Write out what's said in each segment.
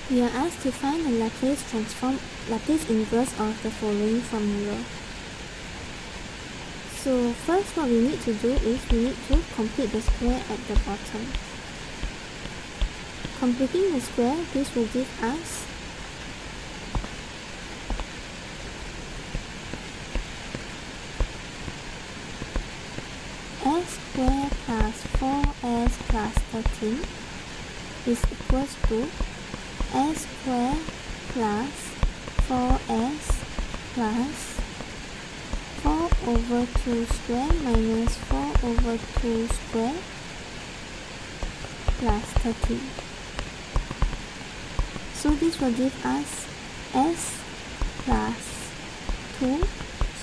We are asked to find the Laplace inverse of the following formula. So first what we need to do is we need to complete the square at the bottom. Completing the square, this will give us s squared plus 4s plus 13 is equals to s squared plus 4s plus 4 over 2 square minus 4 over 2 square plus 13. So this will give us s plus 2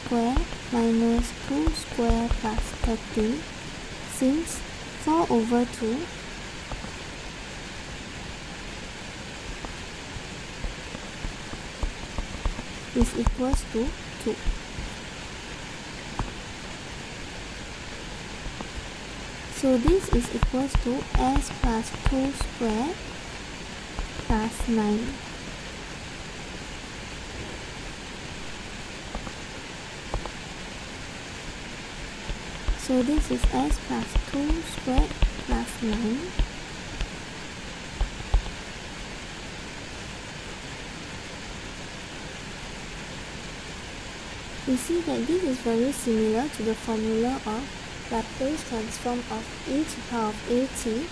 square minus 2 square plus 13, since 4 over 2 is equals to 2. So this is equals to s plus 2 square plus 9. So this is s plus 2 squared plus 9. We see that this is very similar to the formula of Laplace transform of e to the power of at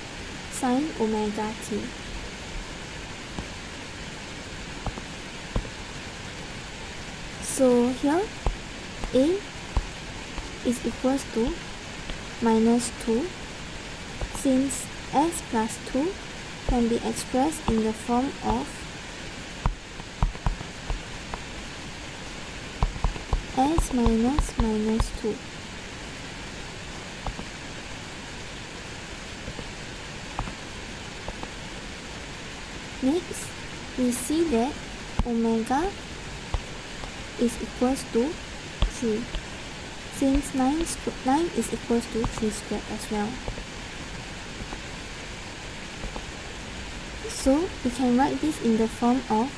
sine omega t. So here a is equals to minus 2, since s plus 2 can be expressed in the form of s minus minus 2. Next, we see that omega is equals to 3, since 9 is equals to 3 squared as well. So we can write this in the form of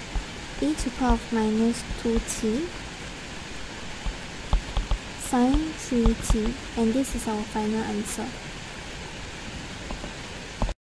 e to the power of minus 2t sine 3t, and this is our final answer.